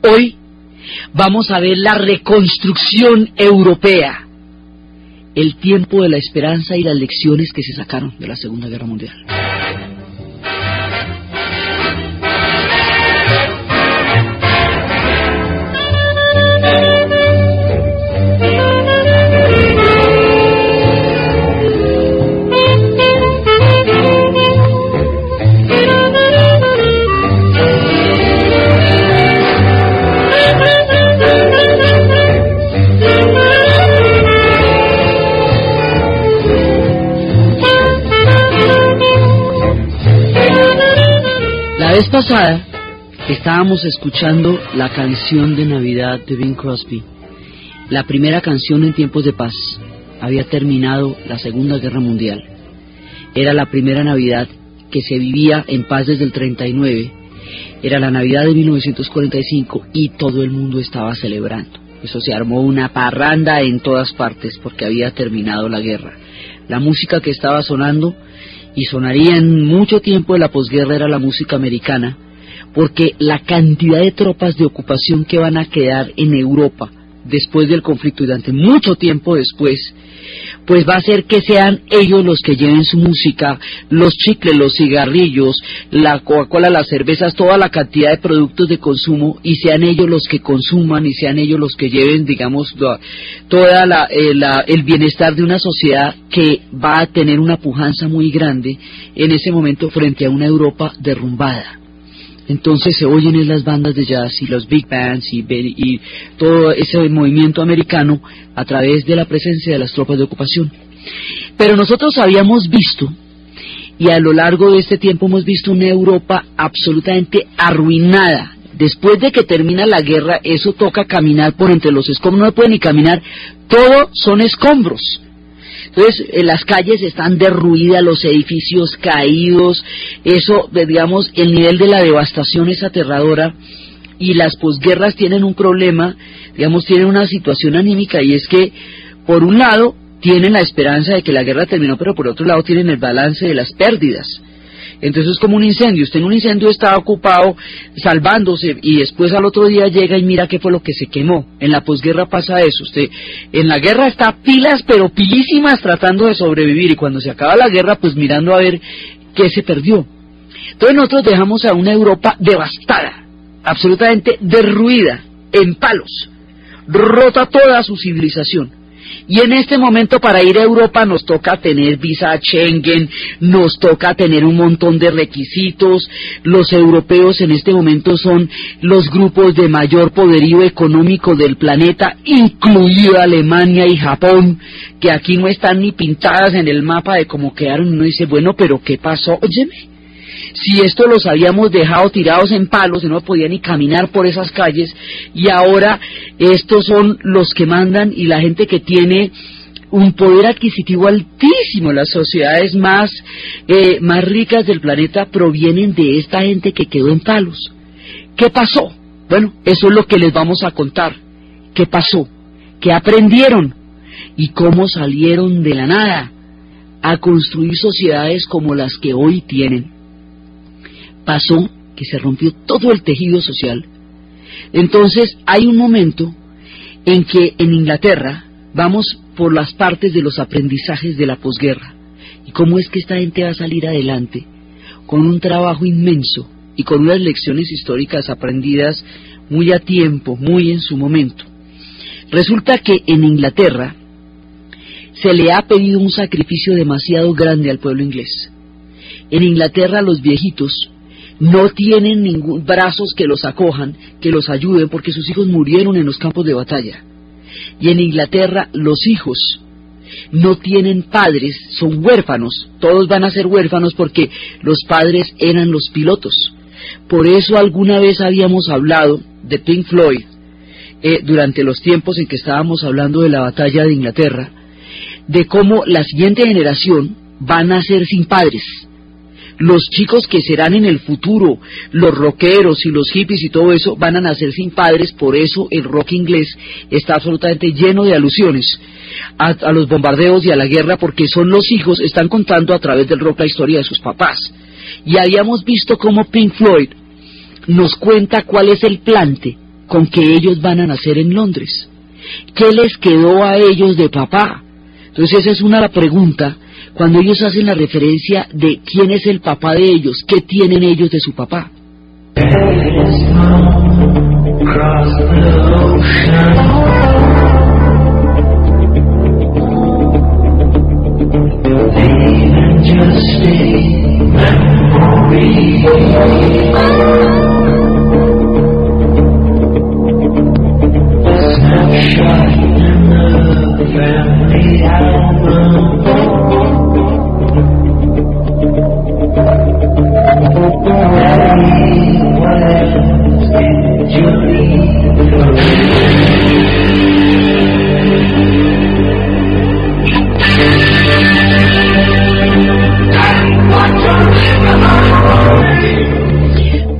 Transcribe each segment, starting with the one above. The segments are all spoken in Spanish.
Hoy vamos a ver la reconstrucción europea, el tiempo de la esperanza y las lecciones que se sacaron de la Segunda Guerra Mundial. La vez pasada estábamos escuchando la canción de Navidad de Bing Crosby, la primera canción en tiempos de paz. Había terminado la Segunda Guerra Mundial. Era la primera Navidad que se vivía en paz desde el 39. Era la Navidad de 1945 y todo el mundo estaba celebrando. Eso se armó una parranda en todas partes porque había terminado la guerra. La música que estaba sonando y sonaría en mucho tiempo de la posguerra era la música americana, porque la cantidad de tropas de ocupación que van a quedar en Europa después del conflicto y durante mucho tiempo después, pues va a hacer que sean ellos los que lleven su música, los chicles, los cigarrillos, la Coca-Cola, las cervezas, toda la cantidad de productos de consumo, y sean ellos los que consuman y sean ellos los que lleven, digamos, toda el bienestar de una sociedad que va a tener una pujanza muy grande en ese momento frente a una Europa derrumbada. Entonces se oyen en las bandas de jazz y los big bands y todo ese movimiento americano a través de la presencia de las tropas de ocupación. Pero nosotros habíamos visto, y a lo largo de este tiempo hemos visto una Europa absolutamente arruinada. Después de que termina la guerra, eso toca caminar por entre los escombros, no puede ni caminar, todo son escombros. Entonces, las calles están derruidas, los edificios caídos, eso, digamos, el nivel de la devastación es aterradora, y las posguerras tienen un problema, digamos, tienen una situación anímica, y es que, por un lado, tienen la esperanza de que la guerra terminó, pero por otro lado tienen el balance de las pérdidas. Entonces es como un incendio, usted en un incendio está ocupado salvándose y después al otro día llega y mira qué fue lo que se quemó. En la posguerra pasa eso, usted en la guerra está pilas pero pilísimas tratando de sobrevivir, y cuando se acaba la guerra pues mirando a ver qué se perdió. Entonces nosotros dejamos a una Europa devastada, absolutamente derruida, en palos, rota toda su civilización. Y en este momento para ir a Europa nos toca tener visa Schengen, nos toca tener un montón de requisitos. Los europeos en este momento son los grupos de mayor poderío económico del planeta, incluida Alemania y Japón, que aquí no están ni pintadas en el mapa de cómo quedaron. Uno dice, bueno, pero ¿qué pasó? Óyeme, si esto los habíamos dejado tirados en palos y no podían ni caminar por esas calles, y ahora estos son los que mandan, y la gente que tiene un poder adquisitivo altísimo, las sociedades más ricas del planeta provienen de esta gente que quedó en palos. ¿Qué pasó? Bueno, eso es lo que les vamos a contar. ¿Qué pasó? ¿Qué aprendieron? ¿Y cómo salieron de la nada a construir sociedades como las que hoy tienen? Pasó que se rompió todo el tejido social. Entonces hay un momento en que en Inglaterra vamos por las partes de los aprendizajes de la posguerra, y cómo es que esta gente va a salir adelante con un trabajo inmenso y con unas lecciones históricas aprendidas muy a tiempo, muy en su momento. Resulta que en Inglaterra se le ha pedido un sacrificio demasiado grande al pueblo inglés. En Inglaterra los viejitos no tienen ningún brazos que los acojan, que los ayuden, porque sus hijos murieron en los campos de batalla. Y en Inglaterra los hijos no tienen padres, son huérfanos, todos van a ser huérfanos porque los padres eran los pilotos. Por eso alguna vez habíamos hablado de Pink Floyd, durante los tiempos en que estábamos hablando de la batalla de Inglaterra, de cómo la siguiente generación van a ser sin padres. Los chicos que serán en el futuro, los rockeros y los hippies y todo eso, van a nacer sin padres. Por eso el rock inglés está absolutamente lleno de alusiones a los bombardeos y a la guerra, porque son los hijos, están contando a través del rock la historia de sus papás. Y habíamos visto cómo Pink Floyd nos cuenta cuál es el plante con que ellos van a nacer en Londres? ¿Qué les quedó a ellos de papá? Entonces esa es una pregunta cuando ellos hacen la referencia de quién es el papá de ellos, qué tienen ellos de su papá.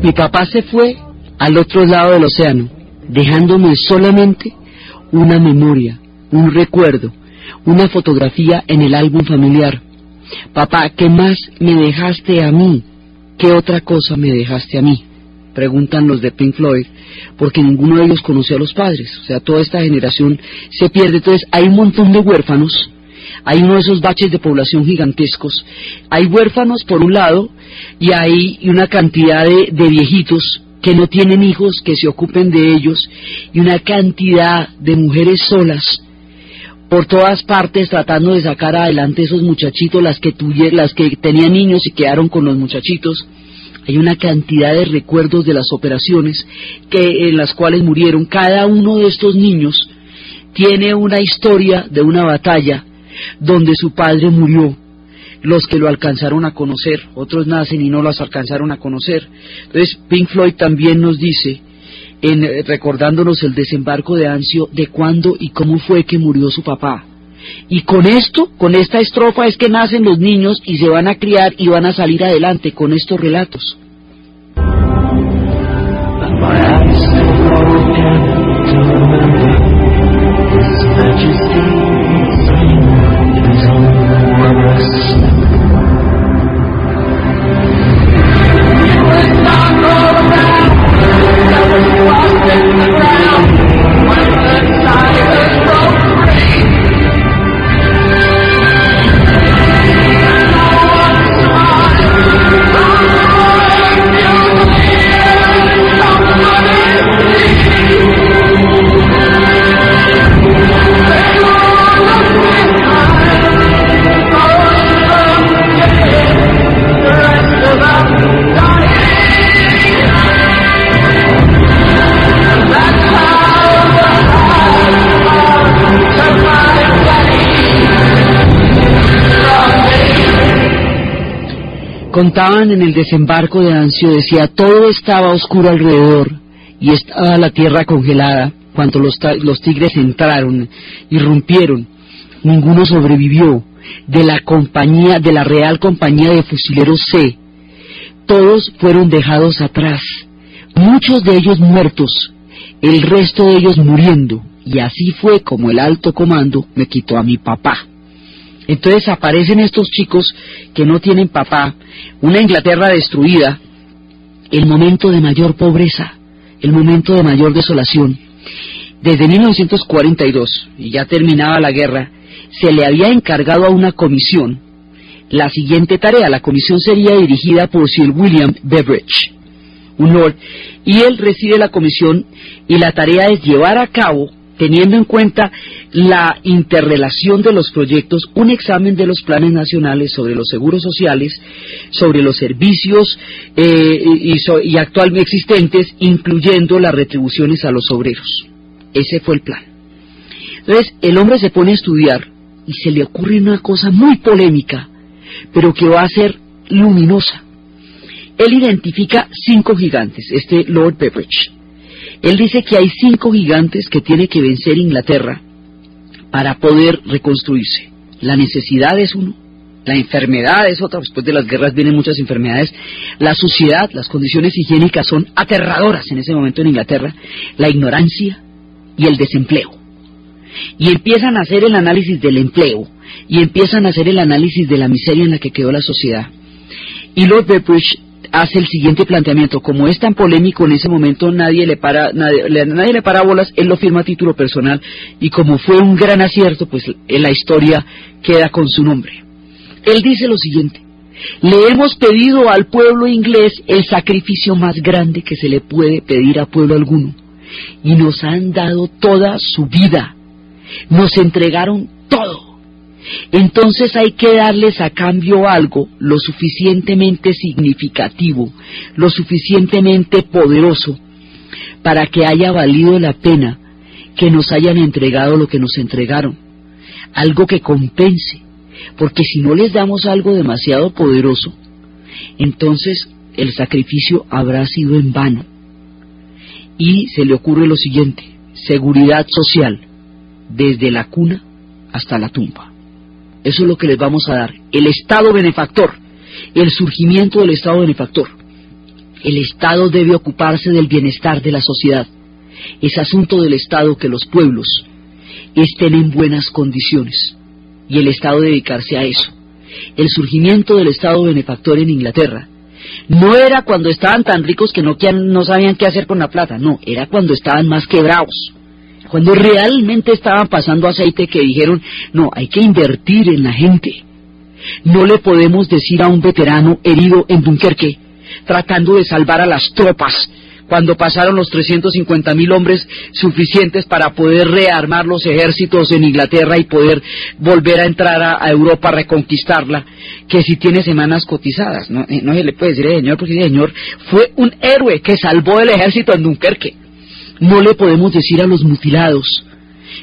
Mi papá se fue al otro lado del océano, dejándome solamente una memoria, un recuerdo, una fotografía en el álbum familiar. Papá, ¿qué más me dejaste a mí? ¿Qué otra cosa me dejaste a mí? Preguntan los de Pink Floyd, porque ninguno de ellos conoció a los padres. O sea, toda esta generación se pierde. Entonces hay un montón de huérfanos, hay uno de esos baches de población gigantescos. Hay huérfanos por un lado y hay una cantidad de viejitos que no tienen hijos que se ocupen de ellos, y una cantidad de mujeres solas por todas partes tratando de sacar adelante esos muchachitos, las que tenían niños y quedaron con los muchachitos. Hay una cantidad de recuerdos de las operaciones en las cuales murieron. Cada uno de estos niños tiene una historia de una batalla donde su padre murió. Los que lo alcanzaron a conocer, otros nacen y no los alcanzaron a conocer. Entonces Pink Floyd también nos dice, recordándonos el desembarco de Anzio, de cuándo y cómo fue que murió su papá. Y con esta estrofa es que nacen los niños y se van a criar y van a salir adelante con estos relatos. Contaban en el desembarco de Anzio, decía, todo estaba oscuro alrededor y estaba la tierra congelada. Cuando los tigres entraron, irrumpieron, ninguno sobrevivió. De la Real Compañía de Fusileros C, todos fueron dejados atrás, muchos de ellos muertos, el resto de ellos muriendo, y así fue como el alto comando me quitó a mi papá. Entonces aparecen estos chicos que no tienen papá, una Inglaterra destruida, el momento de mayor pobreza, el momento de mayor desolación. Desde 1942, y ya terminaba la guerra, se le había encargado a una comisión la siguiente tarea. La comisión sería dirigida por Sir William Beveridge, un lord, y él preside la comisión, y la tarea es llevar a cabo, teniendo en cuenta la interrelación de los proyectos, un examen de los planes nacionales sobre los seguros sociales, sobre los servicios y actualmente existentes, incluyendo las retribuciones a los obreros. Ese fue el plan. Entonces el hombre se pone a estudiar y se le ocurre una cosa muy polémica, pero que va a ser luminosa. Él identifica 5 gigantes, Lord Beveridge. Él dice que hay 5 gigantes que tiene que vencer Inglaterra para poder reconstruirse. La necesidad es uno, la enfermedad es otra, después de las guerras vienen muchas enfermedades, la suciedad, las condiciones higiénicas son aterradoras en ese momento en Inglaterra, la ignorancia y el desempleo. Y empiezan a hacer el análisis del empleo, y empiezan a hacer el análisis de la miseria en la que quedó la sociedad. Y Lord Beveridge hace el siguiente planteamiento. Como es tan polémico en ese momento, nadie le para bolas, él lo firma a título personal, y como fue un gran acierto, pues la historia queda con su nombre. Él dice lo siguiente: le hemos pedido al pueblo inglés el sacrificio más grande que se le puede pedir a pueblo alguno, y nos han dado toda su vida, nos entregaron todo. Entonces hay que darles a cambio algo lo suficientemente significativo, lo suficientemente poderoso, para que haya valido la pena que nos hayan entregado lo que nos entregaron, algo que compense, porque si no les damos algo demasiado poderoso, entonces el sacrificio habrá sido en vano. Y se le ocurre lo siguiente: seguridad social, desde la cuna hasta la tumba. Eso es lo que les vamos a dar. El Estado benefactor, el surgimiento del Estado benefactor. El Estado debe ocuparse del bienestar de la sociedad. Es asunto del Estado que los pueblos estén en buenas condiciones, y el Estado dedicarse a eso. El surgimiento del Estado benefactor en Inglaterra no era cuando estaban tan ricos que no sabían qué hacer con la plata, no, era cuando estaban más quebrados, cuando realmente estaban pasando aceite, que dijeron: no, hay que invertir en la gente. No le podemos decir a un veterano herido en Dunkerque, tratando de salvar a las tropas, cuando pasaron los 350.000 hombres suficientes para poder rearmar los ejércitos en Inglaterra y poder volver a entrar a Europa a reconquistarla, que si tiene semanas cotizadas. No se le puede decir al señor, porque el señor fue un héroe que salvó el ejército en Dunkerque. No le podemos decir a los mutilados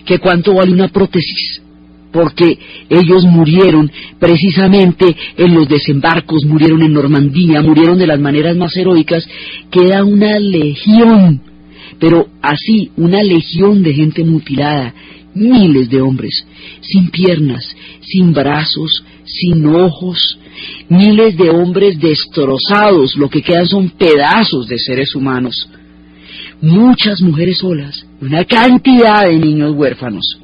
que cuánto vale una prótesis, porque ellos murieron precisamente en los desembarcos, murieron en Normandía, murieron de las maneras más heroicas. Queda una legión, pero así, una legión de gente mutilada, miles de hombres, sin piernas, sin brazos, sin ojos, miles de hombres destrozados, lo que quedan son pedazos de seres humanos. Muchas mujeres solas, una cantidad de niños huérfanos.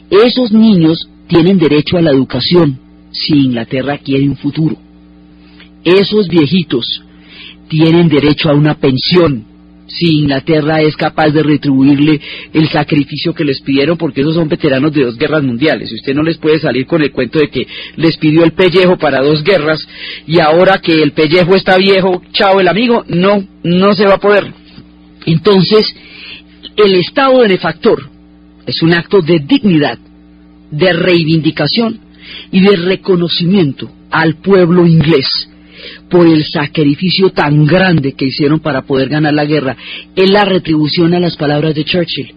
Esos niños tienen derecho a la educación, si Inglaterra quiere un futuro. Esos viejitos tienen derecho a una pensión, si Inglaterra es capaz de retribuirle el sacrificio que les pidieron, porque esos son veteranos de 2 guerras mundiales. Y usted no les puede salir con el cuento de que les pidió el pellejo para 2 guerras, y ahora que el pellejo está viejo, chao el amigo. No se va a poder. Entonces, el Estado benefactor es un acto de dignidad, de reivindicación y de reconocimiento al pueblo inglés por el sacrificio tan grande que hicieron para poder ganar la guerra. Es la retribución a las palabras de Churchill.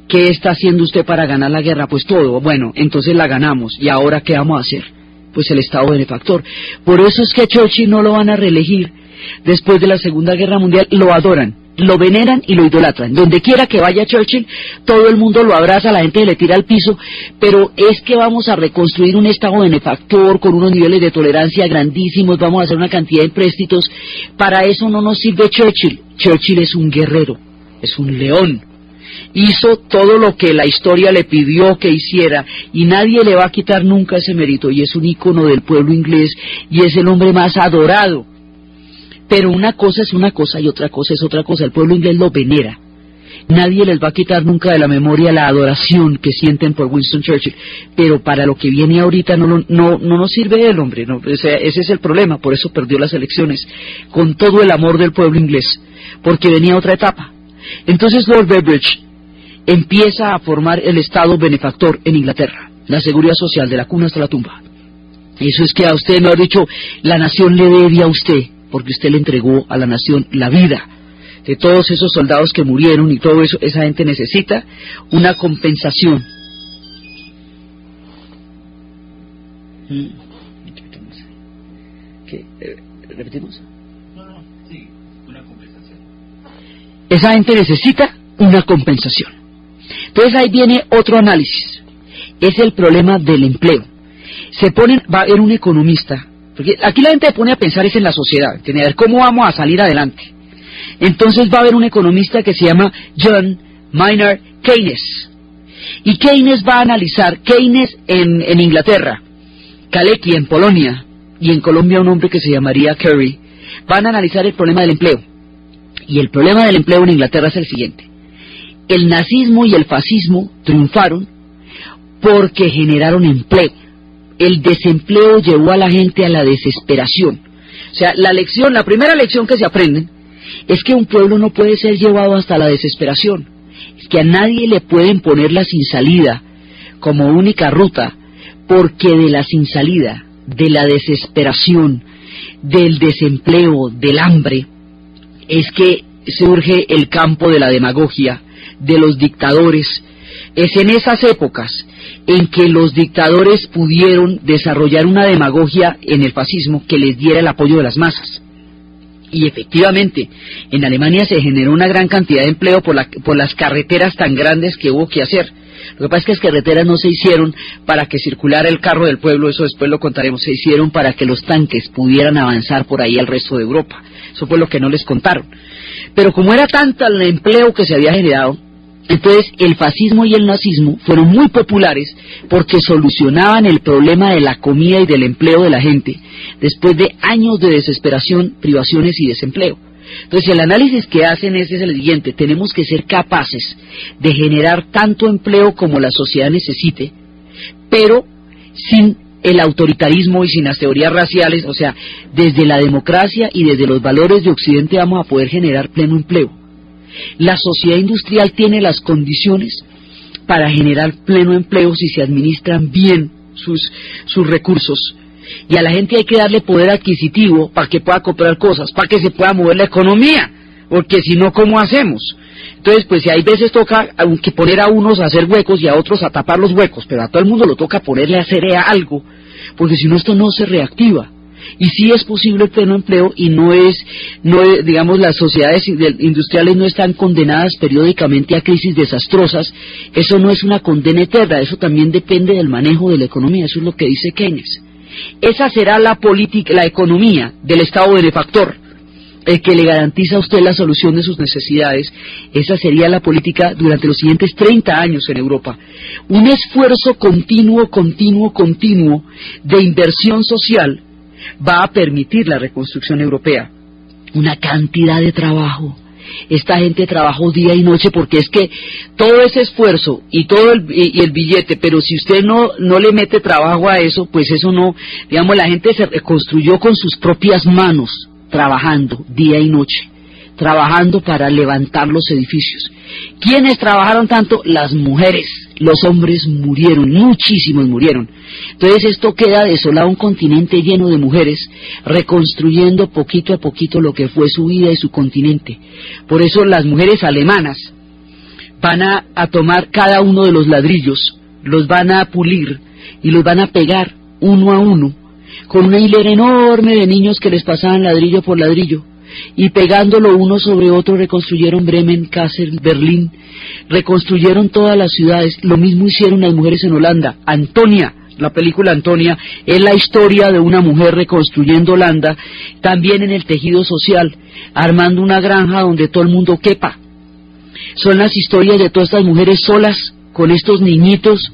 ¿Qué está haciendo usted para ganar la guerra? Pues todo. Bueno, entonces la ganamos. ¿Y ahora qué vamos a hacer? Pues el Estado benefactor. Por eso es que a Churchill no lo van a reelegir. Después de la Segunda Guerra Mundial lo adoran, lo veneran y lo idolatran. Donde quiera que vaya Churchill, todo el mundo lo abraza, la gente le tira al piso, pero es que vamos a reconstruir un Estado benefactor con unos niveles de tolerancia grandísimos, vamos a hacer una cantidad de empréstitos. Para eso no nos sirve Churchill. Churchill es un guerrero, es un león. Hizo todo lo que la historia le pidió que hiciera, y nadie le va a quitar nunca ese mérito, y es un ícono del pueblo inglés, y es el hombre más adorado. Pero una cosa es una cosa y otra cosa es otra cosa. El pueblo inglés lo venera. Nadie les va a quitar nunca de la memoria la adoración que sienten por Winston Churchill. Pero para lo que viene ahorita no nos sirve el hombre. No, ese es el problema. Por eso perdió las elecciones. Con todo el amor del pueblo inglés. Porque venía otra etapa. Entonces Lord Beveridge empieza a formar el Estado benefactor en Inglaterra. La seguridad social, de la cuna hasta la tumba. Eso es que a usted, mejor dicho, la nación le debe a usted, porque usted le entregó a la nación la vida. De todos esos soldados que murieron y todo eso, esa gente necesita una compensación. ¿Qué? ¿Repetimos? Sí, una compensación. Esa gente necesita una compensación. Entonces ahí viene otro análisis. Es el problema del empleo. Va a haber un economista, porque aquí la gente se pone a pensar es en la sociedad, a ver cómo vamos a salir adelante. Entonces va a haber un economista que se llama John Maynard Keynes, y Keynes va a analizar, Keynes en Inglaterra, Kalecki en Polonia, y en Colombia un hombre que se llamaría Carey, van a analizar el problema del empleo. Y el problema del empleo en Inglaterra es el siguiente. El nazismo y el fascismo triunfaron porque generaron empleo. El desempleo llevó a la gente a la desesperación. O sea, la primera lección que se aprenden es que un pueblo no puede ser llevado hasta la desesperación. Es que a nadie le pueden poner la sin salida como única ruta, porque de la sin salida, de la desesperación, del desempleo, del hambre, es que surge el campo de la demagogia, de los dictadores. Es en esas épocas en que los dictadores pudieron desarrollar una demagogia en el fascismo que les diera el apoyo de las masas. Y efectivamente, en Alemania se generó una gran cantidad de empleo por las carreteras tan grandes que hubo que hacer. Lo que pasa es que las carreteras no se hicieron para que circulara el carro del pueblo, eso después lo contaremos, se hicieron para que los tanques pudieran avanzar por ahí al resto de Europa. Eso fue lo que no les contaron. Pero como era tanto el empleo que se había generado, entonces el fascismo y el nazismo fueron muy populares porque solucionaban el problema de la comida y del empleo de la gente después de años de desesperación, privaciones y desempleo. Entonces el análisis que hacen es el siguiente: tenemos que ser capaces de generar tanto empleo como la sociedad necesite, pero sin el autoritarismo y sin las teorías raciales. O sea, desde la democracia y desde los valores de Occidente vamos a poder generar pleno empleo. La sociedad industrial tiene las condiciones para generar pleno empleo si se administran bien sus recursos. Y a la gente hay que darle poder adquisitivo para que pueda comprar cosas, para que se pueda mover la economía, porque si no, ¿cómo hacemos? Entonces, pues hay veces toca aunque poner a unos a hacer huecos y a otros a tapar los huecos, pero a todo el mundo lo toca ponerle a hacer algo, porque si no, esto no se reactiva. Y sí es posible el pleno empleo, y digamos, las sociedades industriales no están condenadas periódicamente a crisis desastrosas. Eso no es una condena eterna, eso también depende del manejo de la economía, eso es lo que dice Keynes. Esa será la política, la economía del Estado benefactor, el que le garantiza a usted la solución de sus necesidades. Esa sería la política durante los siguientes 30 años en Europa. Un esfuerzo continuo de inversión social va a permitir la reconstrucción europea. Una cantidad de trabajo. Esta gente trabajó día y noche, porque es que todo ese esfuerzo y todo el billete, pero si usted no le mete trabajo a eso, pues eso no, digamos, la gente se reconstruyó con sus propias manos, trabajando día y noche, trabajando para levantar los edificios. ¿Quiénes trabajaron tanto? Las mujeres. Los hombres murieron, muchísimos murieron. Entonces esto queda desolado, un continente lleno de mujeres, reconstruyendo poquito a poquito lo que fue su vida y su continente. Por eso las mujeres alemanas van a tomar cada uno de los ladrillos, los van a pulir y los van a pegar uno a uno, con una hilera enorme de niños que les pasaban ladrillo por ladrillo, y pegándolo uno sobre otro reconstruyeron Bremen, Kassel, Berlín, reconstruyeron todas las ciudades. Lo mismo hicieron las mujeres en Holanda. Antonia, la película Antonia, es la historia de una mujer reconstruyendo Holanda, también en el tejido social, armando una granja donde todo el mundo quepa. Son las historias de todas estas mujeres solas, con estos niñitos,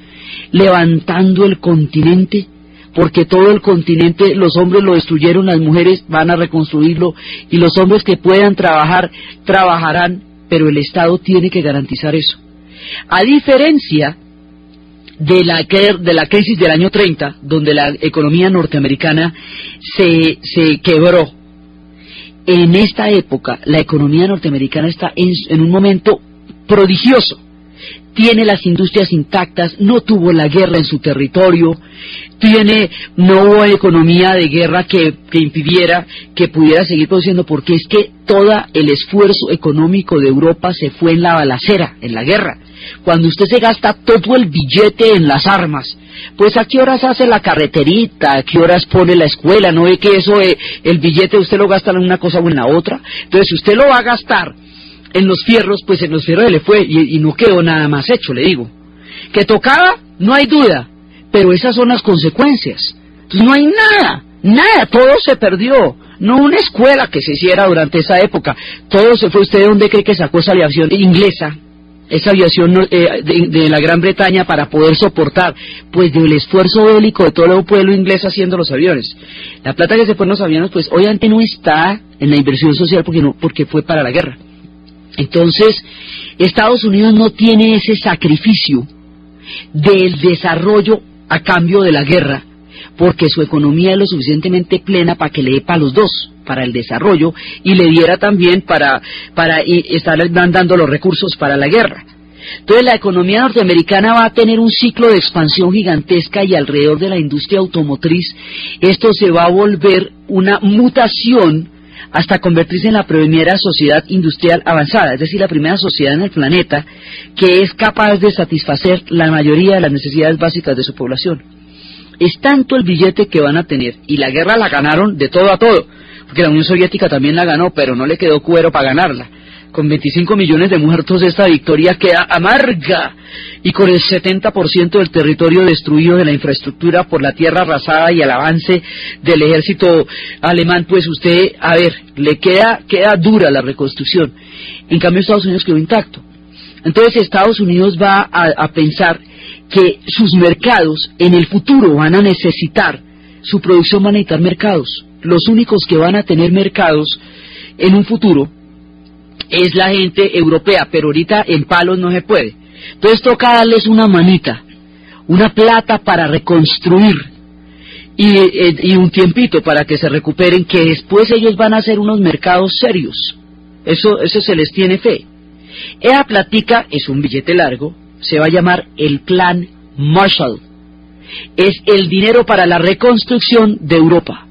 levantando el continente, porque todo el continente, los hombres lo destruyeron, las mujeres van a reconstruirlo, y los hombres que puedan trabajar, trabajarán, pero el Estado tiene que garantizar eso. A diferencia de la crisis del año 30, donde la economía norteamericana se quebró, en esta época la economía norteamericana está en un momento prodigioso. Tiene las industrias intactas, no tuvo la guerra en su territorio, no hubo economía de guerra que impidiera que pudiera seguir produciendo, porque es que todo el esfuerzo económico de Europa se fue en la balacera, en la guerra. Cuando usted se gasta todo el billete en las armas, pues ¿a qué horas hace la carreterita? ¿A qué horas pone la escuela? ¿No ve que eso, el billete usted lo gasta en una cosa o en la otra? Entonces, si usted lo va a gastar en los fierros, pues en los fierros se le fue y no quedó nada más hecho, le digo. Que tocaba, no hay duda, pero esas son las consecuencias. Entonces no hay nada, todo se perdió. No una escuela que se hiciera durante esa época, todo se fue. ¿Usted de dónde cree que sacó esa aviación inglesa? Esa aviación de la Gran Bretaña para poder soportar, pues del esfuerzo bélico de todo el pueblo inglés haciendo los aviones. La plata que se fue en los aviones, pues obviamente no está en la inversión social porque fue para la guerra. Entonces, Estados Unidos no tiene ese sacrificio del desarrollo a cambio de la guerra, porque su economía es lo suficientemente plena para que le dé para los dos, para el desarrollo, y le diera también para estar dando los recursos para la guerra. Entonces la economía norteamericana va a tener un ciclo de expansión gigantesca, y alrededor de la industria automotriz esto se va a volver una mutación hasta convertirse en la primera sociedad industrial avanzada, es decir, la primera sociedad en el planeta que es capaz de satisfacer la mayoría de las necesidades básicas de su población. Es tanto el billete que van a tener, y la guerra la ganaron de todo a todo, porque la Unión Soviética también la ganó, pero no le quedó cuero para ganarla. Con 25 millones de muertos esta victoria queda amarga, y con el 70% del territorio destruido, de la infraestructura por la tierra arrasada y el avance del ejército alemán, pues usted, a ver, le queda dura la reconstrucción. En cambio Estados Unidos quedó intacto. Entonces Estados Unidos va a pensar que sus mercados en el futuro van a necesitar, su producción va a necesitar mercados. Los únicos que van a tener mercados en un futuro es la gente europea, pero ahorita en palos no se puede. Entonces toca darles una manita, una plata para reconstruir, y un tiempito para que se recuperen, que después ellos van a hacer unos mercados serios. Eso se les tiene fe. Esa platica es un billete largo, se va a llamar el Plan Marshall. Es el dinero para la reconstrucción de Europa.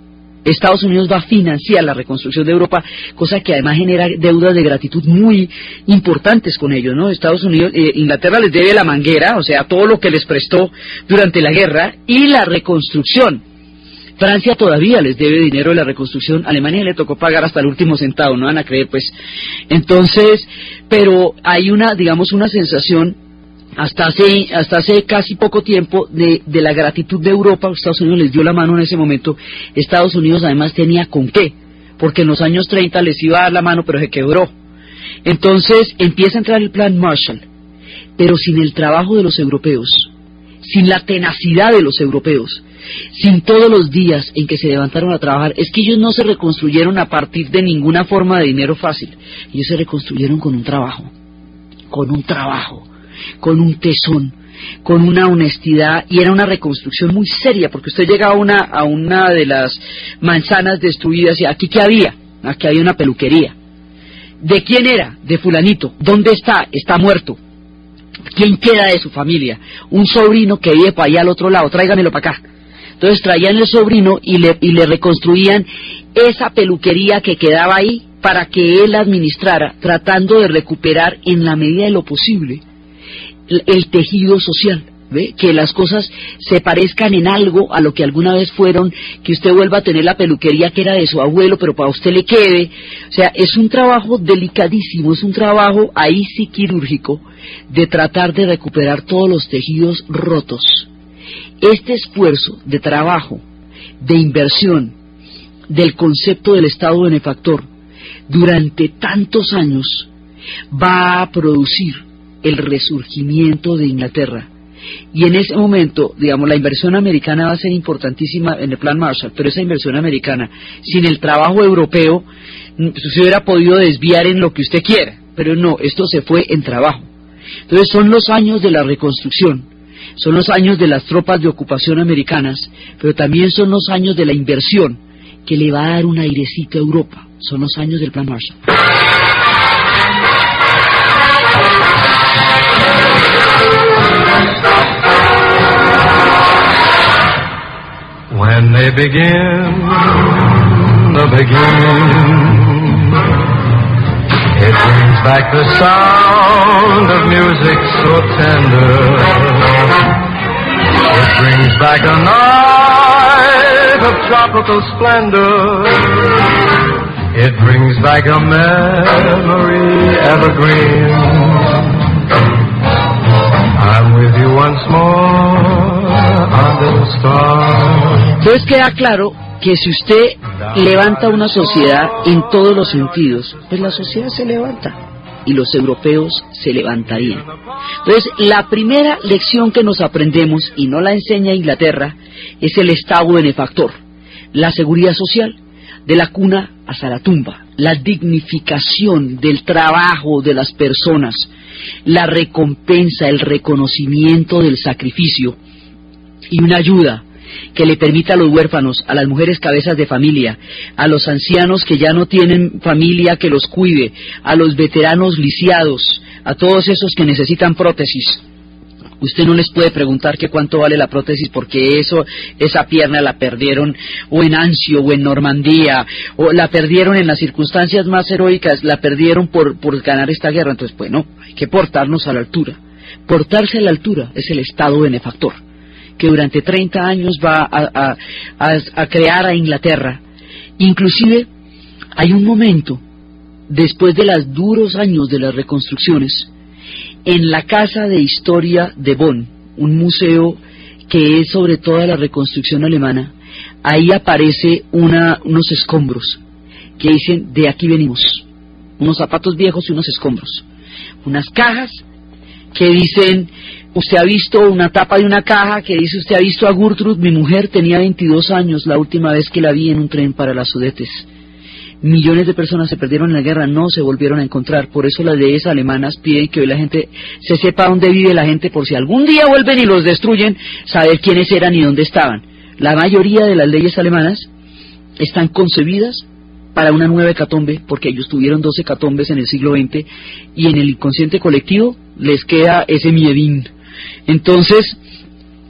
Estados Unidos va a financiar la reconstrucción de Europa, cosa que además genera deudas de gratitud muy importantes con ellos, ¿no? Estados Unidos, Inglaterra les debe la manguera, o sea, todo lo que les prestó durante la guerra, y la reconstrucción. Francia todavía les debe dinero de la reconstrucción, Alemania le tocó pagar hasta el último centavo, no van a creer, pues. Entonces, pero hay una sensación hasta hace casi poco tiempo de la gratitud de Europa. Estados Unidos les dio la mano en ese momento. Estados Unidos además tenía con qué, porque en los años 30 les iba a dar la mano, pero se quebró. Entonces empieza a entrar el Plan Marshall, pero sin el trabajo de los europeos, sin la tenacidad de los europeos, sin todos los días en que se levantaron a trabajar. Es que ellos no se reconstruyeron a partir de ninguna forma de dinero fácil, ellos se reconstruyeron con un trabajo, con un tesón, con una honestidad, y era una reconstrucción muy seria, porque usted llega a una de las manzanas destruidas, y aquí ¿qué había? Aquí había una peluquería. ¿De quién era? De fulanito. ¿Dónde está? Está muerto. ¿Quién queda de su familia? Un sobrino que vive para allá al otro lado, tráigamelo para acá. Entonces traían el sobrino y le reconstruían esa peluquería que quedaba ahí para que él la administrara, tratando de recuperar en la medida de lo posible el tejido social, ¿ve? Que las cosas se parezcan en algo a lo que alguna vez fueron, que usted vuelva a tener la peluquería que era de su abuelo, pero para usted le quede. O sea, es un trabajo delicadísimo, es un trabajo ahí sí quirúrgico, de tratar de recuperar todos los tejidos rotos. Este esfuerzo de trabajo, de inversión, del concepto del Estado benefactor, durante tantos años, va a producir el resurgimiento de Inglaterra. Y en ese momento, digamos, la inversión americana va a ser importantísima en el Plan Marshall, pero esa inversión americana, sin el trabajo europeo, se hubiera podido desviar en lo que usted quiera, pero no, esto se fue en trabajo. Entonces son los años de la reconstrucción, son los años de las tropas de ocupación americanas, pero también son los años de la inversión que le va a dar un airecito a Europa, son los años del Plan Marshall. When they begin the beginning, it brings back the sound of music so tender. It brings back a night of tropical splendor. It brings back a memory evergreen. I'm with you once more under the stars. Entonces queda claro que si usted levanta una sociedad en todos los sentidos, pues la sociedad se levanta y los europeos se levantarían. Entonces la primera lección que nos aprendemos, y no la enseña Inglaterra, es el Estado benefactor, la seguridad social, de la cuna hasta la tumba. La dignificación del trabajo de las personas, la recompensa, el reconocimiento del sacrificio y una ayuda que le permita a los huérfanos, a las mujeres cabezas de familia, a los ancianos que ya no tienen familia que los cuide, a los veteranos lisiados, a todos esos que necesitan prótesis. Usted no les puede preguntar que cuánto vale la prótesis porque esa pierna la perdieron o en Anzio o en Normandía, o la perdieron en las circunstancias más heroicas, la perdieron por ganar esta guerra. Entonces, bueno, hay que portarnos a la altura. Portarse a la altura es el Estado benefactor, que durante 30 años va a crear a Inglaterra. Inclusive, hay un momento, después de los duros años de las reconstrucciones, en la Casa de Historia de Bonn, un museo que es sobre toda la reconstrucción alemana, ahí aparece unos escombros que dicen, de aquí venimos, unos zapatos viejos y unos escombros, unas cajas que dicen, usted ha visto una tapa de una caja que dice, usted ha visto a Gertrud, mi mujer tenía 22 años la última vez que la vi en un tren para las Sudetes. Millones de personas se perdieron en la guerra, no se volvieron a encontrar. Por eso las leyes alemanas piden que hoy la gente se sepa dónde vive la gente, por si algún día vuelven y los destruyen, saber quiénes eran y dónde estaban. La mayoría de las leyes alemanas están concebidas para una nueva hecatombe, porque ellos tuvieron 12 hecatombes en el siglo XX, y en el inconsciente colectivo les queda ese miedín. Entonces,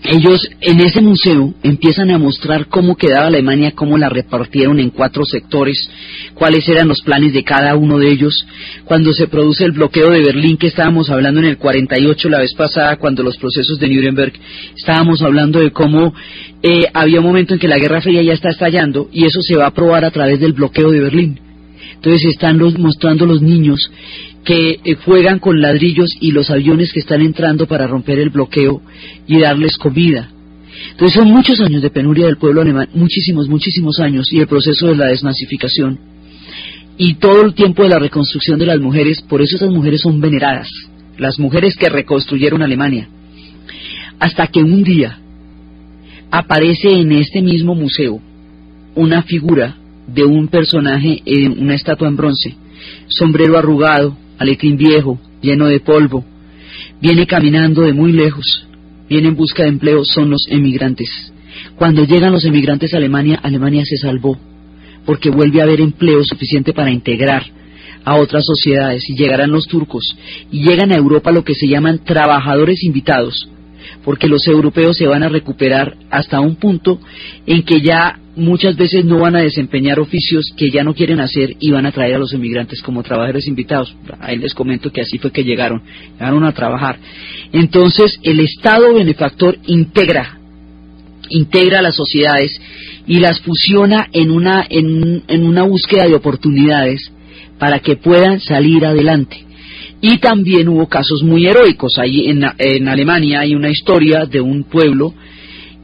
ellos en ese museo empiezan a mostrar cómo quedaba Alemania, cómo la repartieron en 4 sectores, cuáles eran los planes de cada uno de ellos. Cuando se produce el bloqueo de Berlín, que estábamos hablando en el 48 la vez pasada, cuando los procesos de Nuremberg, estábamos hablando de cómo había un momento en que la Guerra Fría ya está estallando, y eso se va a probar a través del bloqueo de Berlín. Entonces están mostrando los niños que juegan con ladrillos y los aviones que están entrando para romper el bloqueo y darles comida. Entonces son muchos años de penuria del pueblo alemán, muchísimos años, y el proceso de la desnazificación y todo el tiempo de la reconstrucción de las mujeres. Por eso esas mujeres son veneradas, las mujeres que reconstruyeron Alemania, hasta que un día aparece en este mismo museo una figura de un personaje, una estatua en bronce, sombrero arrugado, aletín viejo, lleno de polvo, viene caminando de muy lejos, viene en busca de empleo, son los emigrantes. Cuando llegan los emigrantes a Alemania, Alemania se salvó, porque vuelve a haber empleo suficiente para integrar a otras sociedades, y llegarán los turcos, y llegan a Europa lo que se llaman trabajadores invitados, porque los europeos se van a recuperar hasta un punto en que ya muchas veces no van a desempeñar oficios que ya no quieren hacer, y van a traer a los emigrantes como trabajadores invitados. Ahí les comento que así fue que llegaron a trabajar. Entonces el Estado benefactor integra las sociedades y las fusiona en una búsqueda de oportunidades para que puedan salir adelante. Y también hubo casos muy heroicos. Ahí en Alemania hay una historia de un pueblo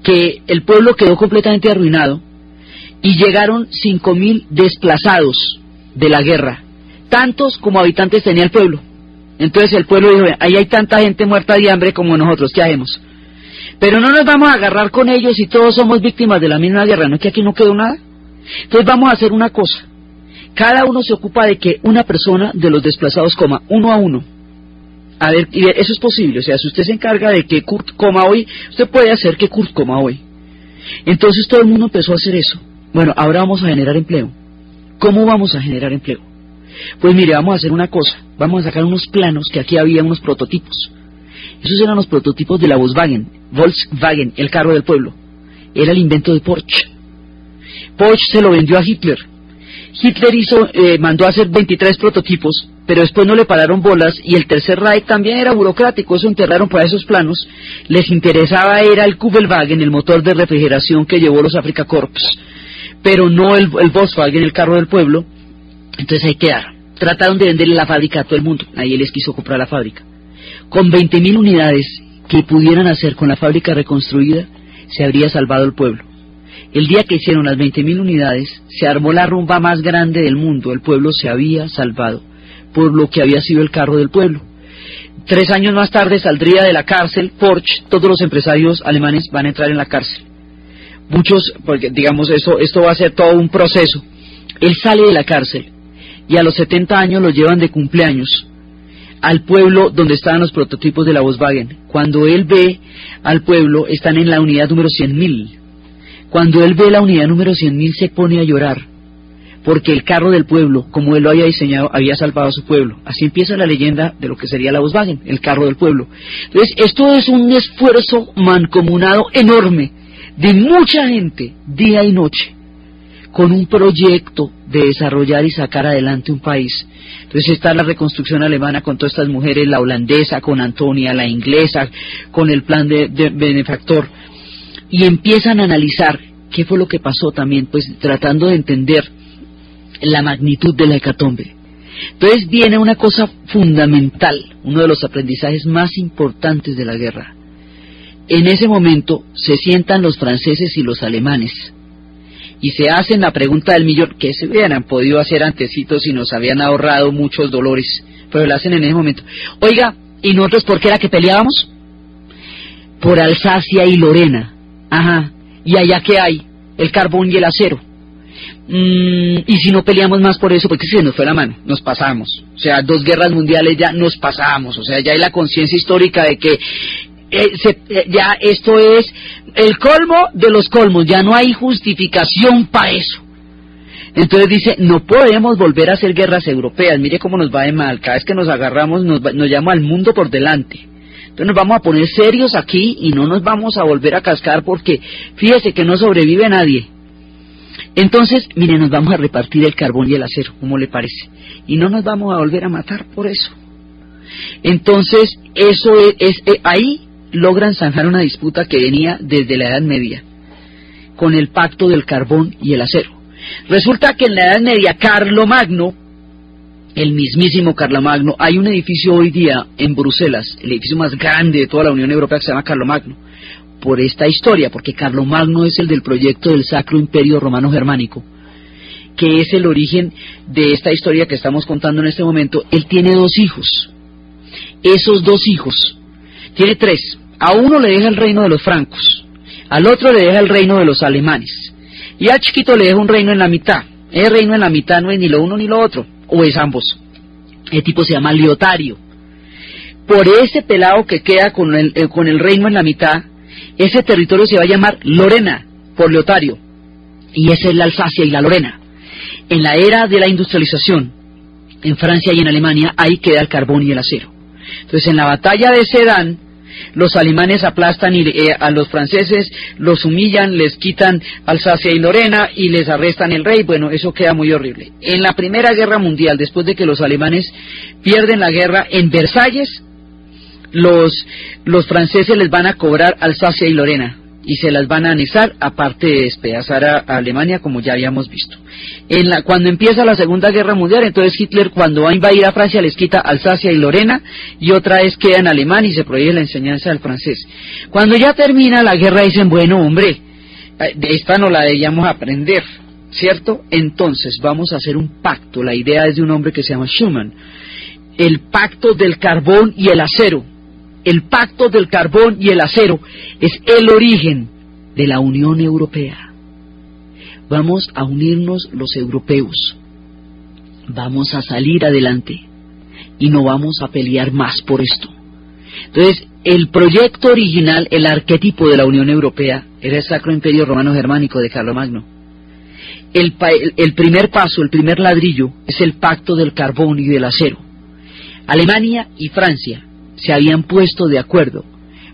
que el pueblo quedó completamente arruinado, y llegaron 5.000 desplazados de la guerra, tantos como habitantes tenía el pueblo. Entonces el pueblo dijo, ahí hay tanta gente muerta de hambre como nosotros, ¿qué hacemos? Pero no nos vamos a agarrar con ellos y todos somos víctimas de la misma guerra, ¿no es que aquí no quedó nada? Entonces vamos a hacer una cosa, cada uno se ocupa de que una persona de los desplazados coma, uno a uno. A ver, y eso es posible, o sea, si usted se encarga de que Kurt coma hoy, usted puede hacer que Kurt coma hoy. Entonces todo el mundo empezó a hacer eso. Bueno, ahora vamos a generar empleo. ¿Cómo vamos a generar empleo? Pues mire, vamos a hacer una cosa, vamos a sacar unos planos, que aquí había unos prototipos. Esos eran los prototipos de la Volkswagen, el carro del pueblo. Era el invento de Porsche. Porsche se lo vendió a Hitler. Hitler mandó a hacer 23 prototipos, pero después no le pararon bolas, y el Tercer Reich también era burocrático, eso enterraron para esos planos. Les interesaba era el Kübelwagen, el motor de refrigeración que llevó los Afrika Korps, pero no el Volkswagen, el carro del pueblo. Entonces ahí quedaron. Trataron de venderle la fábrica a todo el mundo, nadie les quiso comprar la fábrica. Con 20.000 unidades que pudieran hacer con la fábrica reconstruida, se habría salvado el pueblo. El día que hicieron las 20.000 unidades, se armó la rumba más grande del mundo. El pueblo se había salvado por lo que había sido el carro del pueblo. 3 años más tarde saldría de la cárcel Porsche. Todos los empresarios alemanes van a entrar en la cárcel. Muchos, porque digamos esto va a ser todo un proceso. Él sale de la cárcel y a los 70 años lo llevan de cumpleaños al pueblo donde estaban los prototipos de la Volkswagen. Cuando él ve al pueblo, están en la unidad número 100.000. Cuando él ve la unidad número 100.000 se pone a llorar, porque el carro del pueblo, como él lo había diseñado, había salvado a su pueblo. Así empieza la leyenda de lo que sería la Volkswagen, el carro del pueblo. Entonces, esto es un esfuerzo mancomunado enorme de mucha gente, día y noche, con un proyecto de desarrollar y sacar adelante un país. Entonces está la reconstrucción alemana con todas estas mujeres, la holandesa con Antonia, la inglesa con el plan de benefactor, y empiezan a analizar qué fue lo que pasó también, pues tratando de entender la magnitud de la hecatombe. Entonces viene una cosa fundamental, uno de los aprendizajes más importantes de la guerra. En ese momento se sientan los franceses y los alemanes y se hacen la pregunta del millón, que se hubieran podido hacer antecitos si nos habían ahorrado muchos dolores, pero la hacen en ese momento. Oiga, ¿y nosotros por qué era que peleábamos? Por Alsacia y Lorena. Ajá, ¿y allá qué hay? El carbón y el acero. Y si no peleamos más por eso, porque se nos fue la mano, nos pasamos. O sea, 2 guerras mundiales ya nos pasamos. O sea, ya hay la conciencia histórica de que ya esto es el colmo de los colmos, ya no hay justificación para eso. Entonces dice, no podemos volver a hacer guerras europeas, mire cómo nos va de mal, cada vez que nos agarramos nos llama al mundo por delante. Entonces nos vamos a poner serios aquí y no nos vamos a volver a cascar porque fíjese que no sobrevive nadie. Entonces, mire, nos vamos a repartir el carbón y el acero, ¿cómo le parece? Y no nos vamos a volver a matar por eso. Entonces, eso es ahí logran zanjar una disputa que venía desde la Edad Media, con el pacto del carbón y el acero. Resulta que en la Edad Media, Carlomagno, el mismísimo Carlomagno, hay un edificio hoy día en Bruselas, el edificio más grande de toda la Unión Europea, que se llama Carlomagno, por esta historia, porque Carlomagno es el del proyecto del Sacro Imperio Romano Germánico, que es el origen de esta historia que estamos contando en este momento. Él tiene 2 hijos. Esos 2 hijos, tiene 3. A uno le deja el reino de los francos, al otro le deja el reino de los alemanes, y al chiquito le deja un reino en la mitad. El reino en la mitad no es ni lo uno ni lo otro, o es ambos. El tipo se llama Leotario. Por ese pelado que queda con el reino en la mitad, ese territorio se va a llamar Lorena, por Leotario, y esa es la Alsacia y la Lorena. En la era de la industrialización, en Francia y en Alemania, ahí queda el carbón y el acero. Entonces, en la batalla de Sedan, los alemanes aplastan a los franceses, los humillan, les quitan Alsacia y Lorena y les arrestan el rey. Bueno, eso queda muy horrible. En la Primera Guerra Mundial, después de que los alemanes pierden la guerra en Versalles, los franceses les van a cobrar Alsacia y Lorena y se las van a anexar, aparte de despedazar a Alemania, como ya habíamos visto. Cuando empieza la Segunda Guerra Mundial, entonces Hitler, cuando va a invadir a Francia, les quita Alsacia y Lorena, y otra vez queda en alemán y se prohíbe la enseñanza del francés. Cuando ya termina la guerra, dicen, bueno, hombre, de esta no la debíamos aprender, ¿cierto? Entonces vamos a hacer un pacto. La idea es de un hombre que se llama Schuman, el pacto del carbón y el acero. El pacto del carbón y el acero es el origen de la Unión Europea. Vamos a unirnos los europeos, vamos a salir adelante y no vamos a pelear más por esto. Entonces, el proyecto original, el arquetipo de la Unión Europea, era el Sacro Imperio Romano Germánico de Carlomagno. El primer paso, el primer ladrillo, es el pacto del carbón y del acero. Alemania y Francia se habían puesto de acuerdo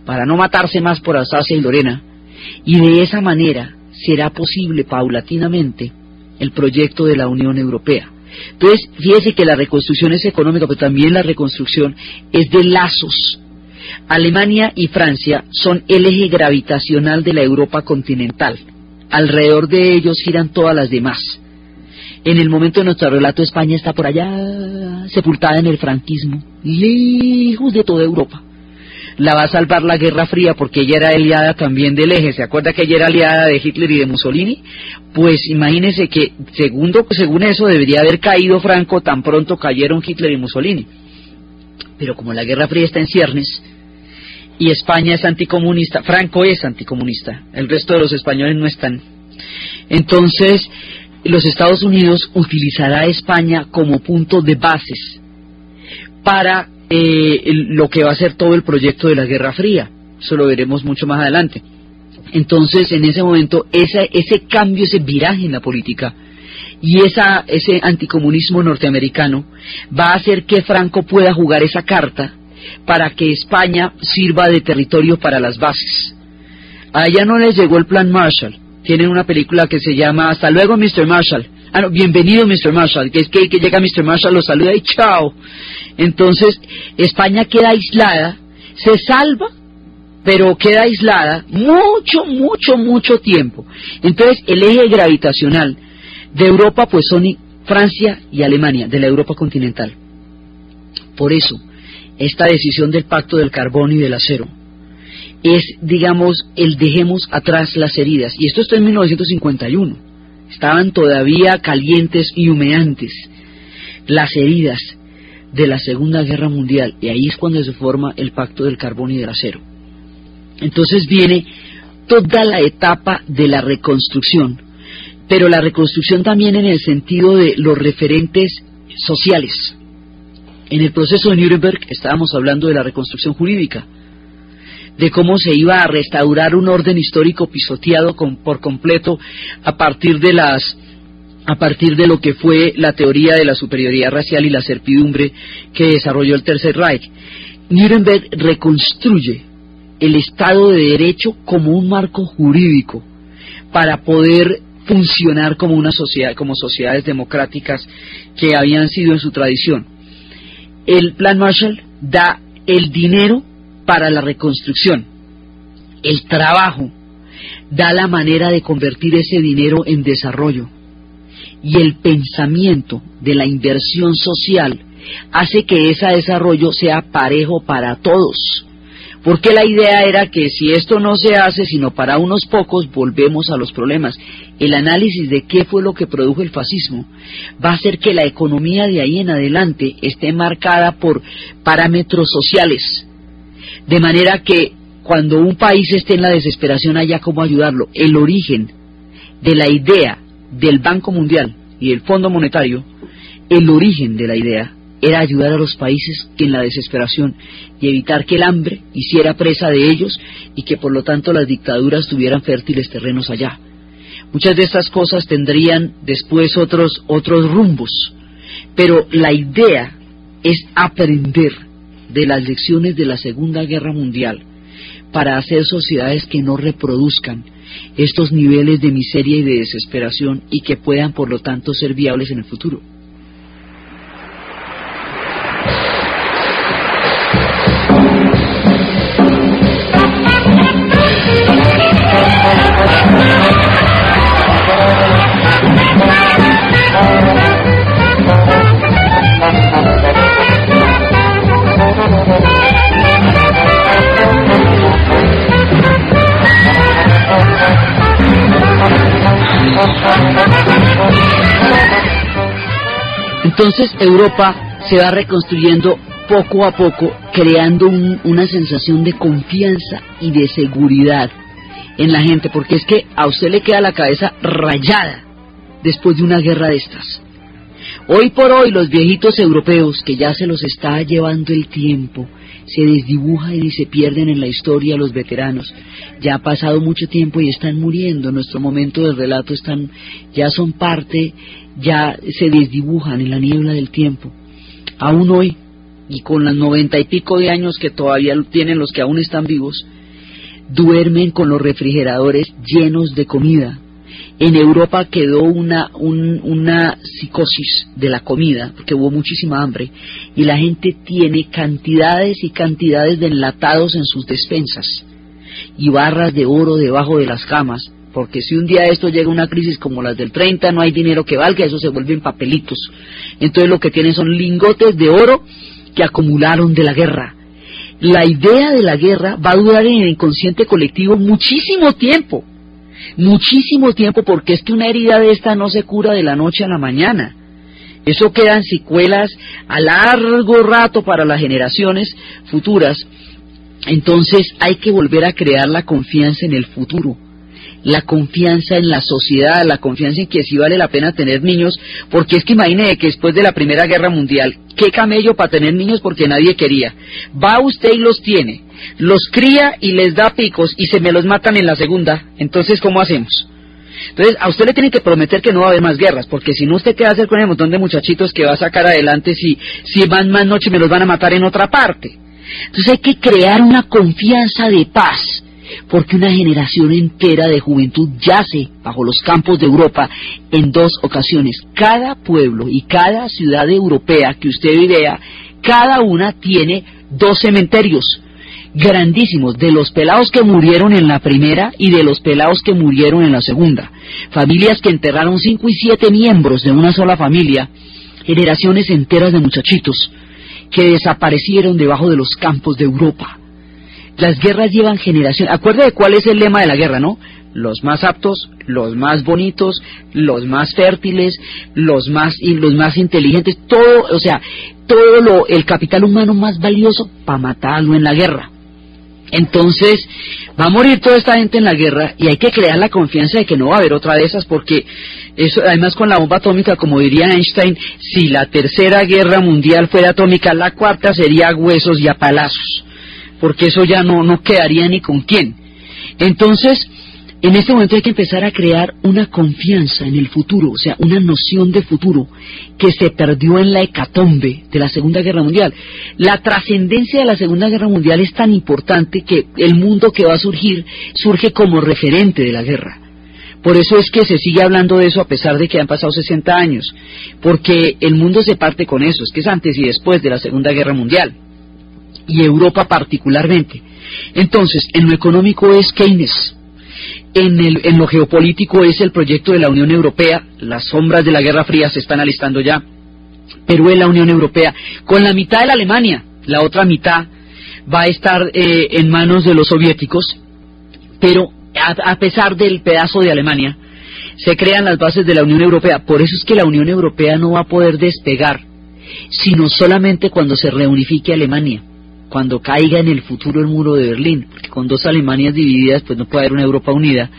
para no matarse más por Alsacia y Lorena, y de esa manera será posible paulatinamente el proyecto de la Unión Europea. Entonces, fíjese que la reconstrucción es económica, pero también la reconstrucción es de lazos. Alemania y Francia son el eje gravitacional de la Europa continental. Alrededor de ellos giran todas las demás. En el momento de nuestro relato, España está por allá, sepultada en el franquismo, lejos de toda Europa. La va a salvar la Guerra Fría porque ella era aliada también del eje. ¿Se acuerda que ella era aliada de Hitler y de Mussolini? Pues imagínense que, según eso, debería haber caído Franco tan pronto cayeron Hitler y Mussolini. Pero como la Guerra Fría está en ciernes y España es anticomunista, Franco es anticomunista, el resto de los españoles no están. Entonces, los Estados Unidos utilizará a España como punto de bases para lo que va a ser todo el proyecto de la Guerra Fría. Eso lo veremos mucho más adelante. Entonces, en ese momento, ese cambio, ese viraje en la política y ese anticomunismo norteamericano va a hacer que Franco pueda jugar esa carta para que España sirva de territorio para las bases. A ella no les llegó el plan Marshall. Tienen una película que se llama Hasta luego, Mr. Marshall. No, bienvenido, Mr. Marshall, que es que llega Mr. Marshall, lo saluda y chao. Entonces, España queda aislada, se salva, pero queda aislada mucho tiempo. Entonces, el eje gravitacional de Europa, pues son Francia y Alemania, de la Europa continental. Por eso, esta decisión del pacto del carbón y del acero es, digamos, el dejemos atrás las heridas. Y esto está en 1951. Estaban todavía calientes y humeantes las heridas de la Segunda Guerra Mundial, y ahí es cuando se forma el pacto del carbón y del acero. Entonces viene toda la etapa de la reconstrucción, pero la reconstrucción también en el sentido de los referentes sociales. En el proceso de Nuremberg estábamos hablando de la reconstrucción jurídica, de cómo se iba a restaurar un orden histórico pisoteado por completo a partir de lo que fue la teoría de la superioridad racial y la servidumbre que desarrolló el Tercer Reich. Nuremberg reconstruye el Estado de Derecho como un marco jurídico para poder funcionar como una sociedad, como sociedades democráticas que habían sido en su tradición. El Plan Marshall da el dinero para la reconstrucción. El trabajo da la manera de convertir ese dinero en desarrollo. Y el pensamiento de la inversión social hace que ese desarrollo sea parejo para todos. Porque la idea era que si esto no se hace sino para unos pocos, volvemos a los problemas. El análisis de qué fue lo que produjo el fascismo va a hacer que la economía de ahí en adelante esté marcada por parámetros sociales. De manera que cuando un país esté en la desesperación haya cómo ayudarlo. El origen de la idea del Banco Mundial y el Fondo Monetario, el origen de la idea era ayudar a los países en la desesperación y evitar que el hambre hiciera presa de ellos y que por lo tanto las dictaduras tuvieran fértiles terrenos allá. Muchas de estas cosas tendrían después otros rumbos, pero la idea es aprender de las lecciones de la Segunda Guerra Mundial para hacer sociedades que no reproduzcan estos niveles de miseria y de desesperación y que puedan por lo tanto ser viables en el futuro. Entonces Europa se va reconstruyendo poco a poco, creando una sensación de confianza y de seguridad en la gente, porque es que a usted le queda la cabeza rayada después de una guerra de estas. Hoy por hoy los viejitos europeos, que ya se los está llevando el tiempo, se desdibujan y se pierden en la historia los veteranos. Ya ha pasado mucho tiempo y están muriendo. En nuestro momento del relato ya son parte, ya se desdibujan en la niebla del tiempo. Aún hoy, y con las 90 y pico de años que todavía tienen los que aún están vivos, duermen con los refrigeradores llenos de comida. En Europa quedó una psicosis de la comida, porque hubo muchísima hambre, y la gente tiene cantidades y cantidades de enlatados en sus despensas, y barras de oro debajo de las camas, porque si un día esto llega una crisis como las del 30, no hay dinero que valga, eso se vuelven papelitos. Entonces lo que tienen son lingotes de oro que acumularon de la guerra. La idea de la guerra va a durar en el inconsciente colectivo muchísimo tiempo, porque es que una herida de esta no se cura de la noche a la mañana. Eso quedan secuelas a largo rato para las generaciones futuras. Entonces hay que volver a crear la confianza en el futuro. la confianza en la sociedad, la confianza en que sí vale la pena tener niños, porque es que imagine que después de la Primera Guerra Mundial, qué camello para tener niños porque nadie quería. Va usted y los tiene, los cría y les da picos y se me los matan en la segunda, entonces ¿cómo hacemos? Entonces a usted le tienen que prometer que no va a haber más guerras, porque si no usted qué va a hacer con el montón de muchachitos que va a sacar adelante si van más noche me los van a matar en otra parte. Entonces hay que crear una confianza de paz, porque una generación entera de juventud yace bajo los campos de Europa en 2 ocasiones. Cada pueblo y cada ciudad europea que usted vea, cada una tiene 2 cementerios grandísimos, de los pelados que murieron en la primera y de los pelados que murieron en la segunda. Familias que enterraron 5 y 7 miembros de una sola familia, generaciones enteras de muchachitos que desaparecieron debajo de los campos de Europa. Las guerras llevan generaciones. Acuérdate de cuál es el lema de la guerra, ¿no? Los más aptos, los más bonitos, los más fértiles, los más inteligentes, todo, o sea, el capital humano más valioso para matarlo en la guerra. Entonces, va a morir toda esta gente en la guerra y hay que crear la confianza de que no va a haber otra de esas, porque eso, además con la bomba atómica, como diría Einstein, si la tercera guerra mundial fuera atómica, la cuarta sería a huesos y a palazos, porque eso ya no quedaría ni con quién. Entonces, en este momento hay que empezar a crear una confianza en el futuro, o sea, una noción de futuro que se perdió en la hecatombe de la Segunda Guerra Mundial. La trascendencia de la Segunda Guerra Mundial es tan importante que el mundo que va a surge como referente de la guerra. Por eso es que se sigue hablando de eso a pesar de que han pasado 60 años, porque el mundo se parte con eso, es que es antes y después de la Segunda Guerra Mundial, y Europa particularmente. Entonces, en lo económico es Keynes. En lo geopolítico es el proyecto de la Unión Europea. Las sombras de la Guerra Fría se están alistando ya, pero es la Unión Europea, con la mitad de la Alemania, la otra mitad va a estar en manos de los soviéticos, pero a pesar del pedazo de Alemania, se crean las bases de la Unión Europea. Por eso es que la Unión Europea no va a poder despegar, sino solamente cuando se reunifique Alemania, cuando caiga en el futuro el muro de Berlín, porque con 2 Alemanias divididas pues no puede haber una Europa unida,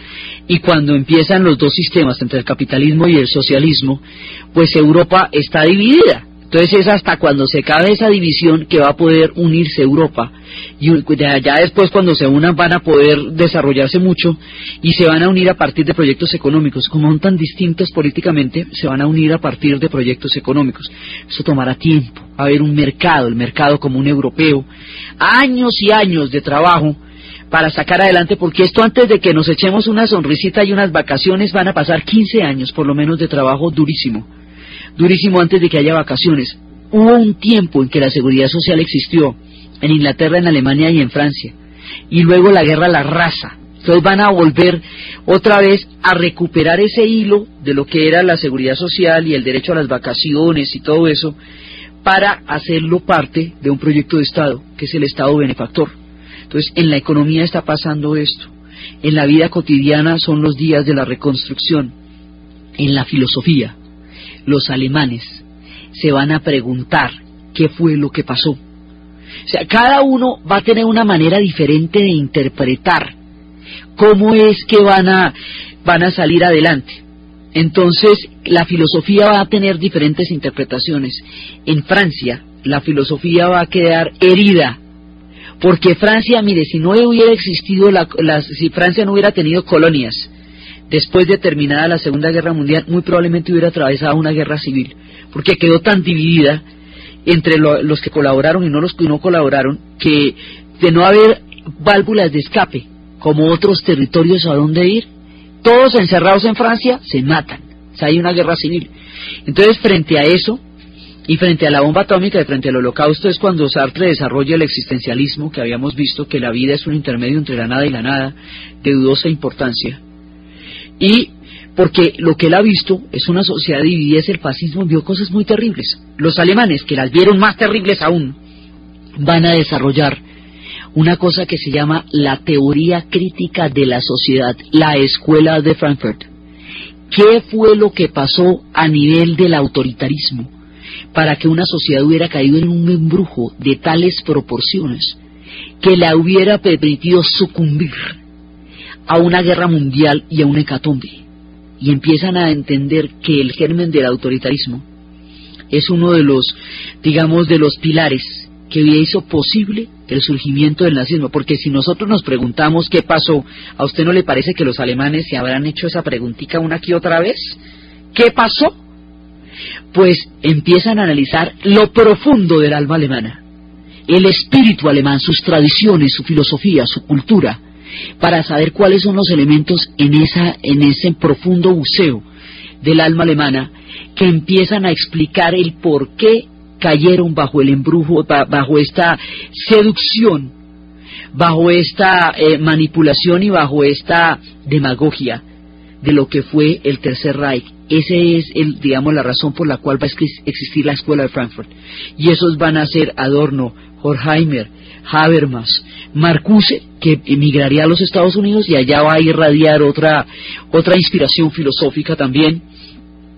y cuando empiezan los 2 sistemas entre el capitalismo y el socialismo, pues Europa está dividida. Entonces es hasta cuando se acabe esa división que va a poder unirse Europa, y ya después cuando se unan van a poder desarrollarse mucho y se van a unir a partir de proyectos económicos. Como son tan distintos políticamente, se van a unir a partir de proyectos económicos. Eso tomará tiempo, va a haber un mercado, el mercado común europeo, años y años de trabajo para sacar adelante, porque esto antes de que nos echemos una sonrisita y unas vacaciones van a pasar 15 años por lo menos de trabajo durísimo antes de que haya vacaciones. Hubo un tiempo en que la seguridad social existió en Inglaterra, en Alemania y en Francia, y luego la guerra la arrasa. Entonces van a volver otra vez a recuperar ese hilo de lo que era la seguridad social y el derecho a las vacaciones y todo eso, para hacerlo parte de un proyecto de Estado, que es el Estado benefactor. Entonces en la economía está pasando esto, en la vida cotidiana son los días de la reconstrucción, en la filosofía. Los alemanes se van a preguntar qué fue lo que pasó. O sea, cada uno va a tener una manera diferente de interpretar cómo es que van a salir adelante. Entonces, la filosofía va a tener diferentes interpretaciones. En Francia, la filosofía va a quedar herida, porque Francia, mire, si no hubiera existido si Francia no hubiera tenido colonias, después de terminada la Segunda Guerra Mundial, muy probablemente hubiera atravesado una guerra civil, porque quedó tan dividida entre los que colaboraron y no los que no colaboraron, que de no haber válvulas de escape, como otros territorios a dónde ir, todos encerrados en Francia se matan, o sea, hay una guerra civil. Entonces, frente a eso, y frente a la bomba atómica y frente al holocausto, es cuando Sartre desarrolla el existencialismo, que habíamos visto que la vida es un intermedio entre la nada y la nada, de dudosa importancia. Y porque lo que él ha visto es una sociedad dividida, es el fascismo, vio cosas muy terribles. Los alemanes, que las vieron más terribles aún, van a desarrollar una cosa que se llama la teoría crítica de la sociedad, la escuela de Frankfurt. ¿Qué fue lo que pasó a nivel del autoritarismo para que una sociedad hubiera caído en un embrujo de tales proporciones que la hubiera permitido sucumbir a una guerra mundial y a una hecatombe, y empiezan a entender que el germen del autoritarismo es uno de los, digamos, de los pilares que hizo posible el surgimiento del nazismo. Porque si nosotros nos preguntamos qué pasó, ¿a usted no le parece que los alemanes se habrán hecho esa preguntita una que otra vez? ¿Qué pasó? Pues empiezan a analizar lo profundo del alma alemana, el espíritu alemán, sus tradiciones, su filosofía, su cultura, para saber cuáles son los elementos en ese profundo buceo del alma alemana, que empiezan a explicar el por qué cayeron bajo el embrujo, bajo esta seducción, bajo esta manipulación y bajo esta demagogia de lo que fue el Tercer Reich. Ese es digamos, la razón por la cual va a existir la Escuela de Frankfurt. Y esos van a ser Adorno, Horkheimer, Habermas, Marcuse, que emigraría a los Estados Unidos y allá va a irradiar otra inspiración filosófica también.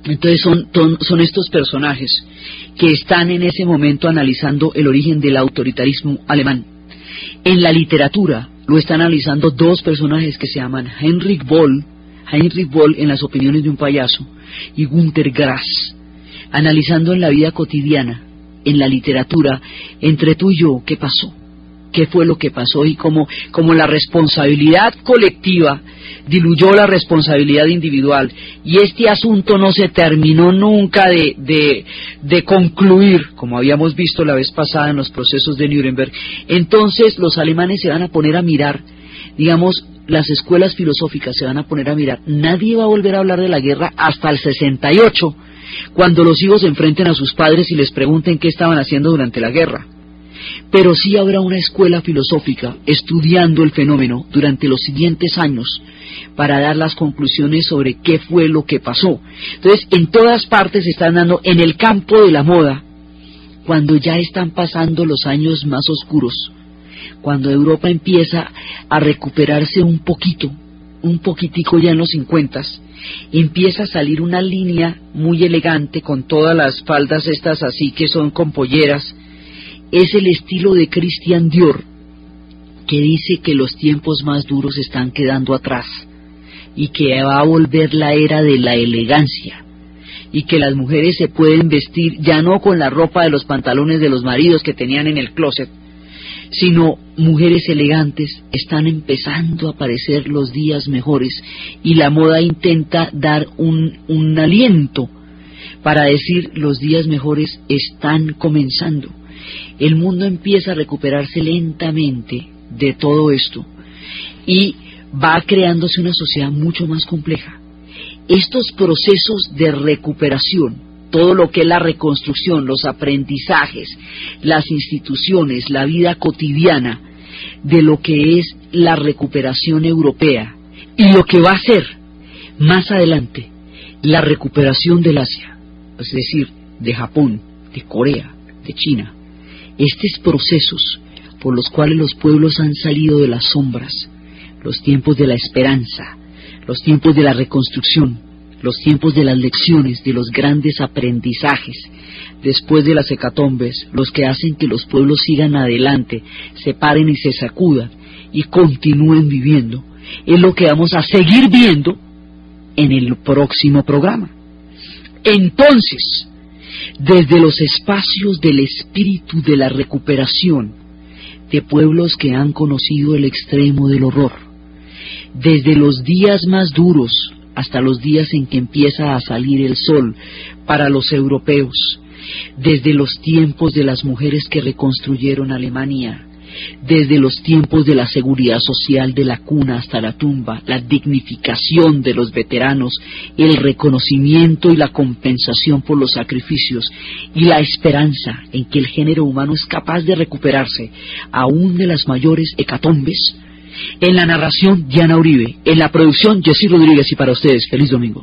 Entonces son estos personajes que están en ese momento analizando el origen del autoritarismo alemán. En la literatura lo están analizando dos personajes que se llaman Heinrich Böll en Las opiniones de un payaso, y Günter Grass, analizando en la vida cotidiana, en la literatura, entre tú y yo, ¿qué pasó? ¿Qué fue lo que pasó? Y como la responsabilidad colectiva diluyó la responsabilidad individual, y este asunto no se terminó nunca de concluir, como habíamos visto la vez pasada en los procesos de Nuremberg. Entonces los alemanes se van a poner a mirar, digamos, las escuelas filosóficas se van a poner a mirar. Nadie va a volver a hablar de la guerra hasta el 68, cuando los hijos se enfrenten a sus padres y les pregunten qué estaban haciendo durante la guerra. Pero sí habrá una escuela filosófica estudiando el fenómeno durante los siguientes años para dar las conclusiones sobre qué fue lo que pasó. Entonces, en todas partes se están dando, en el campo de la moda, cuando ya están pasando los años más oscuros, cuando Europa empieza a recuperarse un poquitico ya en los 50s, empieza a salir una línea muy elegante con todas las faldas estas así que son con polleras. Es el estilo de Christian Dior, que dice que los tiempos más duros están quedando atrás y que va a volver la era de la elegancia, y que las mujeres se pueden vestir ya no con la ropa de los pantalones de los maridos que tenían en el closet, sino mujeres elegantes. Están empezando a aparecer los días mejores, y la moda intenta dar un aliento para decir los días mejores están comenzando. El mundo empieza a recuperarse lentamente de todo esto y va creándose una sociedad mucho más compleja. Estos procesos de recuperación, todo lo que es la reconstrucción, los aprendizajes, las instituciones, la vida cotidiana de lo que es la recuperación europea, y lo que va a ser más adelante la recuperación del Asia, es decir, de Japón, de Corea, de China. Estos procesos por los cuales los pueblos han salido de las sombras, los tiempos de la esperanza, los tiempos de la reconstrucción, los tiempos de las lecciones, de los grandes aprendizajes, después de las hecatombes, los que hacen que los pueblos sigan adelante, se paren y se sacudan y continúen viviendo, es lo que vamos a seguir viendo en el próximo programa. Entonces, desde los espacios del espíritu de la recuperación de pueblos que han conocido el extremo del horror, desde los días más duros hasta los días en que empieza a salir el sol para los europeos, desde los tiempos de las mujeres que reconstruyeron Alemania, desde los tiempos de la seguridad social de la cuna hasta la tumba, la dignificación de los veteranos, el reconocimiento y la compensación por los sacrificios, y la esperanza en que el género humano es capaz de recuperarse aún de las mayores hecatombes. En la narración, Diana Uribe; en la producción, Jessy Rodríguez, y para ustedes, feliz domingo.